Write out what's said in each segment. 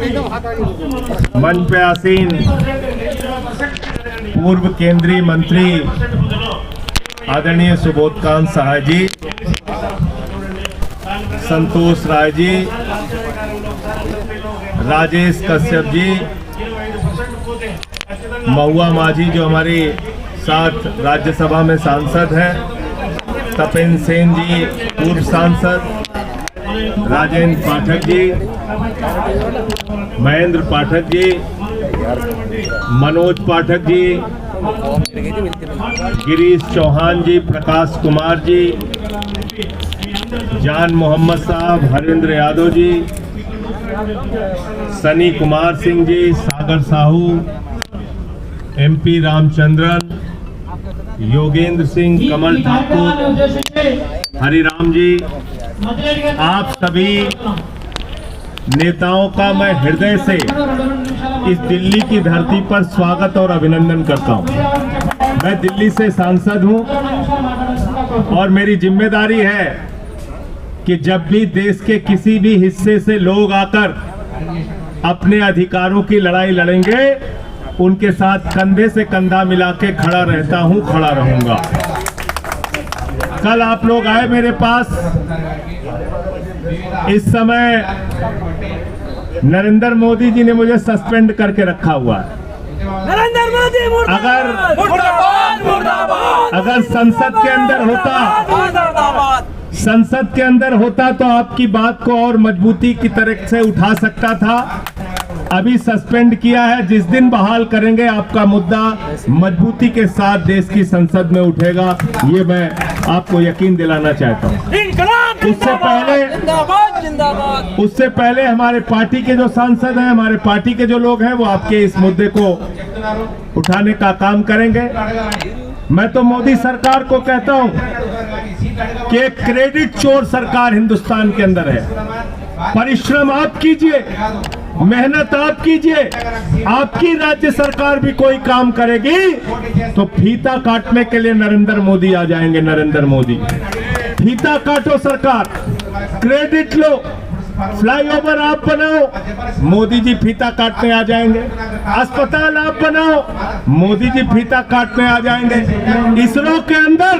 मंच पे आसीन पूर्व केंद्रीय मंत्री आदरणीय सुबोधकांत सहाय जी, संतोष राय जी, राजेश कश्यप जी, महुआ माझी जो हमारी साथ राज्यसभा में सांसद हैं, तपेंद्र सेन जी पूर्व सांसद, राजेंद्र पाठक जी, महेंद्र पाठक जी, मनोज पाठक जी, गिरीश चौहान जी, प्रकाश कुमार जी, जान मोहम्मद साहब, हरिंद्र यादव जी, सनी कुमार सिंह जी, सागर साहू, MP रामचंद्रन, योगेंद्र सिंह, कमल ठाकुर, हरिराम जी, आप सभी नेताओं का मैं हृदय से इस दिल्ली की धरती पर स्वागत और अभिनंदन करता हूं। मैं दिल्ली से सांसद हूं और मेरी जिम्मेदारी है कि जब भी देश के किसी भी हिस्से से लोग आकर अपने अधिकारों की लड़ाई लड़ेंगे, उनके साथ कंधे से कंधा मिला के खड़ा रहता हूं, खड़ा रहूंगा। कल आप लोग आए मेरे पास, इस समय नरेंद्र मोदी जी ने मुझे सस्पेंड करके रखा हुआ है। नरेंद्र मोदी अगर संसद के अंदर होता तो आपकी बात को और मजबूती की तरह से उठा सकता था। अभी सस्पेंड किया है, जिस दिन बहाल करेंगे आपका मुद्दा मजबूती के साथ देश की संसद में उठेगा, ये मैं आपको यकीन दिलाना चाहता हूँ। उससे पहले हमारे पार्टी के जो सांसद हैं, हमारे पार्टी के जो लोग हैं, वो आपके इस मुद्दे को उठाने का काम करेंगे। मैं तो मोदी सरकार को कहता हूँ कि क्रेडिट चोर सरकार हिंदुस्तान के अंदर है। परिश्रम आप कीजिए, मेहनत आप कीजिए, आपकी राज्य सरकार भी कोई काम करेगी तो फीता काटने के लिए नरेंद्र मोदी आ जाएंगे। नरेंद्र मोदी, फीता काटो सरकार, क्रेडिट लो, फ्लाईओवर आप बनाओ, मोदी जी फीता काटने आ जाएंगे। अस्पताल आप बनाओ, मोदी जी फीता काटने आ जाएंगे। इसरो के अंदर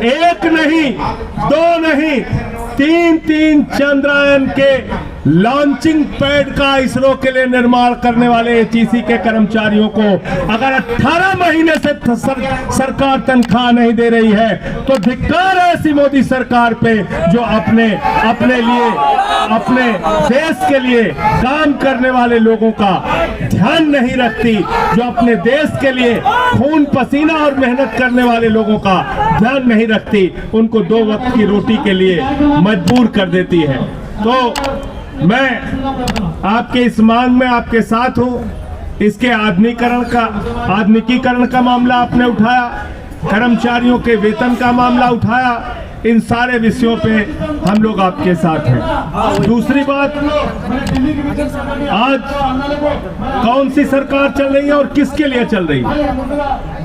एक नहीं, दो नहीं, तीन चंद्रयान के लॉन्चिंग पैड का इसरो के लिए निर्माण करने वाले HEC के कर्मचारियों को अगर 18 महीने से सरकार तनख्वाह नहीं दे रही है तो धिक्कार है ऐसी मोदी सरकार पे जो अपने लिए, अपने देश के लिए काम करने वाले लोगों का ध्यान नहीं रखती, जो अपने देश के लिए खून पसीना और मेहनत करने वाले लोगों का ध्यान नहीं रखती, उनको 2 वक्त की रोटी के लिए मजबूर कर देती है। तो मैं आपके इस मांग में आपके साथ हूं। इसके आधुनिकीकरण का मामला आपने उठाया, कर्मचारियों के वेतन का मामला उठाया, इन सारे विषयों पे हम लोग आपके साथ हैं। दूसरी बात, आज कौन सी सरकार चल रही है और किसके लिए चल रही है,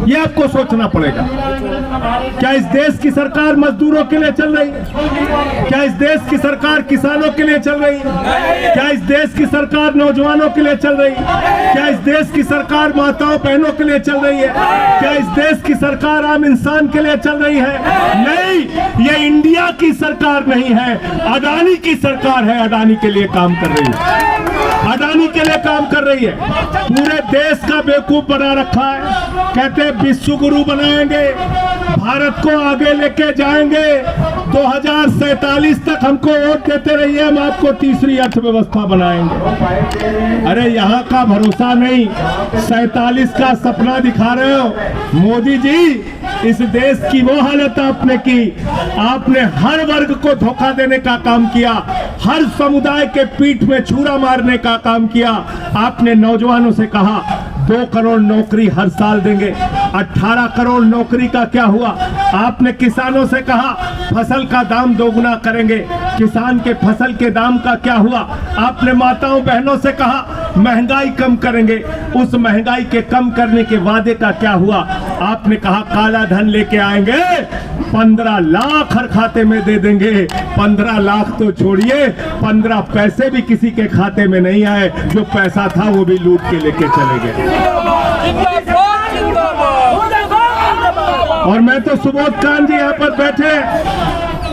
ये आपको सोचना पड़ेगा। क्या इस देश की सरकार मजदूरों के लिए चल रही है? क्या इस देश की सरकार किसानों के लिए चल रही है? क्या इस देश की सरकार नौजवानों के लिए चल रही है? क्या इस देश की सरकार माताओं बहनों के लिए चल रही है? क्या इस देश की सरकार आम इंसान के लिए चल रही है? नहीं, ये इंडिया की सरकार नहीं है, अडानी की सरकार है। अडानी के लिए काम कर रही है, अडानी के लिए काम कर रही है। पूरे देश का बेवकूफ बना रखा है। कहते हैं विश्व गुरु बनाएंगे, भारत को आगे लेके जाएंगे, 2047 तक हमको वोट देते रहिए, हम आपको तीसरी अर्थव्यवस्था बनाएंगे। अरे यहाँ का भरोसा नहीं, 47 का सपना दिखा रहे हो। मोदी जी, इस देश की वो हालत आपने की, आपने हर वर्ग को धोखा देने का काम किया, हर समुदाय के पीठ में छुरा मारने का काम किया। आपने नौजवानों से कहा 2 करोड़ नौकरी हर साल देंगे, 18 करोड़ नौकरी का क्या हुआ? आपने किसानों से कहा फसल का दाम दोगुना करेंगे, किसान के फसल के दाम का क्या हुआ? आपने माताओं बहनों से कहा महंगाई कम करेंगे, उस महंगाई के कम करने के वादे का क्या हुआ? आपने कहा काला धन लेके आएंगे, 15 लाख हर खाते में दे देंगे। 15 लाख तो छोड़िए, 15 पैसे भी किसी के खाते में नहीं आए। जो पैसा था वो भी लूट के लेके चले गए। और मैं तो सुबोध कांत जी यहाँ पर बैठे,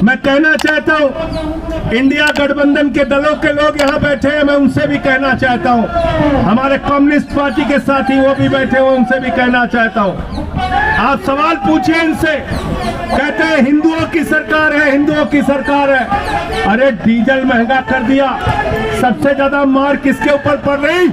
मैं कहना चाहता हूँ, इंडिया गठबंधन के दलों के लोग यहाँ बैठे हैं, मैं उनसे भी कहना चाहता हूँ, हमारे कम्युनिस्ट पार्टी के साथी वो भी बैठे हुए, उनसे भी कहना चाहता हूँ। आप सवाल पूछिए इनसे, कहते हैं हिंदुओं की सरकार है, हिंदुओं की सरकार है। अरे डीजल महंगा कर दिया, सबसे ज्यादा मार किसके ऊपर पड़ रही?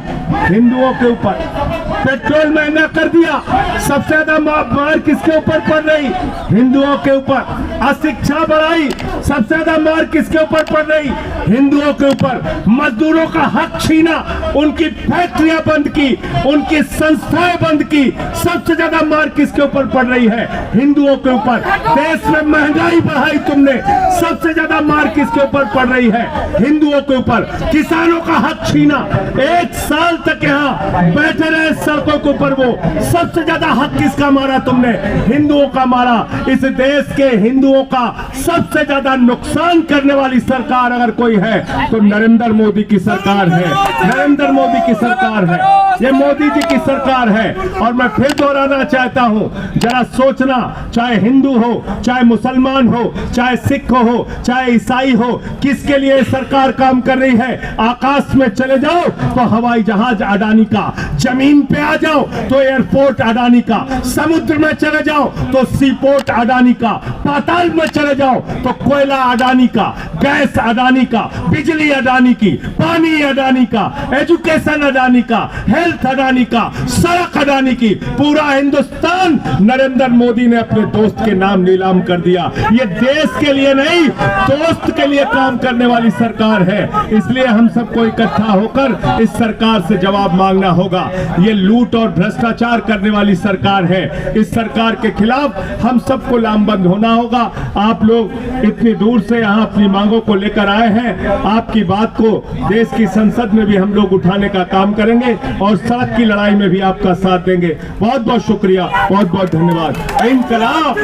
हिंदुओं के ऊपर। पेट्रोल महंगा कर दिया, सबसे ज्यादा मार किसके ऊपर पड़ रही? हिंदुओं के ऊपर। अशिक्षा बढ़ाई, सबसे ज्यादा मार किसके ऊपर पड़ रही? हिंदुओं के ऊपर। मजदूरों का हक छीना, उनकी फैक्ट्रियां बंद की, उनकी संस्थाएं बंद की, सबसे ज्यादा मार किसके ऊपर पड़ रही है? हिंदुओं के ऊपर। देश में महंगाई बढ़ाई तुमने, सबसे ज्यादा मार किसके ऊपर पड़ रही है? हिंदुओं के ऊपर। किसानों का हक छीना, 1 साल तक यहाँ बैठे रहे सड़कों के ऊपर, वो सबसे ज्यादा हक किसका मारा तुमने? हिंदुओं का मारा। इस देश के हिंदुओं का सबसे ज्यादा नुकसान करने वाली सरकार अगर कोई है तो नरेंद्र मोदी की सरकार है, नरेंद्र मोदी की सरकार है, ये मोदी जी की सरकार है। और मैं फिर दोहराना चाहता हूं, जरा सोचना, चाहे हिंदू हो, चाहे मुसलमान हो, चाहे सिख हो, चाहे ईसाई हो, किसके लिए सरकार काम कर रही है? आकाश में चले जाओ तो हवाई जहाज अडानी का, जमीन पे आ जाओ तो एयरपोर्ट अडानी का, समुद्र में चले जाओ तो सीपोर्ट अडानी का, पाताल में चले जाओ तो कोयला अडानी का, गैस अडानी का, बिजली अडानी की, पानी अडानी का, एजुकेशन अडानी का, हेल्थ अडानी का, सड़क अडानी की। पूरा हिंदुस्तान नरेंद्र मोदी ने अपने दोस्त के नाम नीलाम कर दिया। ये देश के लिए नहीं, दोस्त के लिए काम करने वाली सरकार है। इसलिए हम सबको इकट्ठा होकर इस सरकार से जवाब मांगना होगा। ये लूट और भ्रष्टाचार करने वाली सरकार है। इस सरकार के खिलाफ हम सबको लामबंद होना होगा। आप लोग इतनी दूर से यहाँ अपनी मांगों को लेकर आए हैं, आपकी बात को देश की संसद में भी हम लोग उठाने का काम करेंगे और सड़क की लड़ाई में भी आपका साथ देंगे। बहुत बहुत शुक्रिया, बहुत बहुत धन्यवाद। इंकलाब,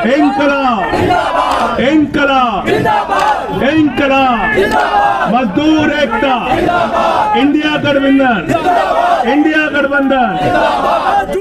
इंकलाब, इंकलाब, इंकलाब, मजदूर एकता, इंडिया गठबंधन, इंडिया गठबंधन।